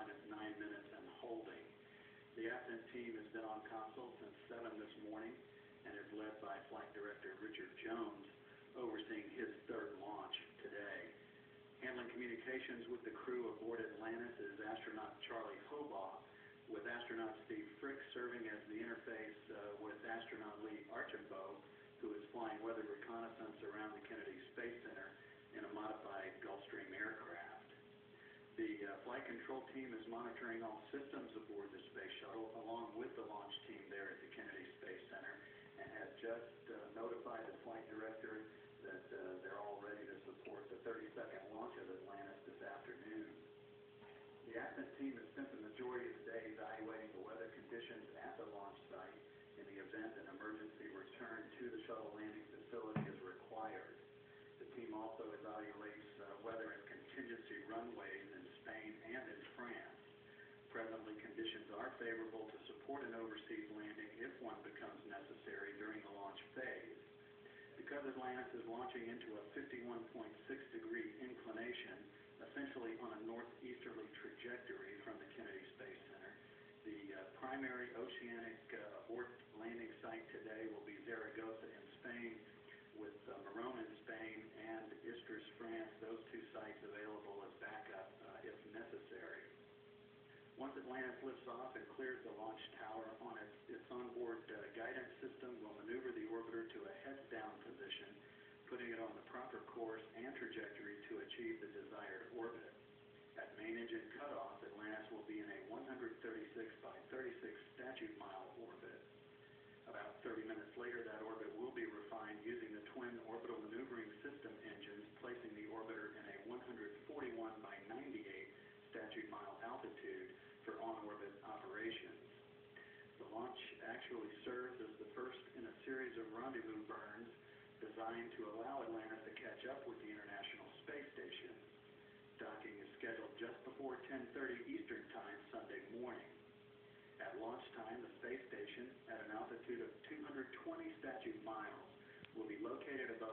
minus 9 minutes and holding. The ascent team has been on console since 7 this morning and is led by Flight Director Richard Jones, overseeing his third launch today. Handling communications with the crew aboard Atlantis is astronaut Charlie Hobaugh, with astronaut Steve Frick serving as the interface with astronaut Lee Archambault, who is flying weather reconnaissance around the Kennedy Space Center in a modified Gulfstream aircraft. The flight control team is monitoring all systems aboard the space shuttle, along with the launch team there at the Kennedy Space Center, and has just notified the flight director that they're all ready to support the 32nd launch of Atlantis this afternoon. The ascent team has spent the majority of the day evaluating the weather conditions at the launch site in the event an emergency return to the shuttle landing facility is required. The team also evaluates weather and contingency runways in Spain and in France. Presently, conditions are favorable to support an overseas landing if one becomes necessary during the launch phase. Because Atlantis is launching into a 51.6-degree inclination, essentially on a northeasterly trajectory from the Kennedy Space Center, the primary oceanic abort landing site today will be Zaragoza in Spain, with Morón in Spain and Istres, France, those two sites available as backup if necessary. Once Atlantis lifts off and clears the launch tower on its onboard guidance system, will maneuver the orbiter to a heads-down position, putting it on the proper course and trajectory to achieve the desired orbit. At main engine cutoff, Atlantis will be in a 136 by 36 statute-mile orbit. About 30 minutes later, that orbit will be refined using the twin orbital maneuvering system engines, placing the orbiter in a 141 by 98 statute-mile altitude for on-orbit operations. The launch actually serves as the first in a series of rendezvous burns designed to allow Atlantis to catch up with the International Space Station. Docking is scheduled just before 10:30 Eastern Time Sunday morning. At launch time, the space station, at an altitude of 220 statute miles, will be located above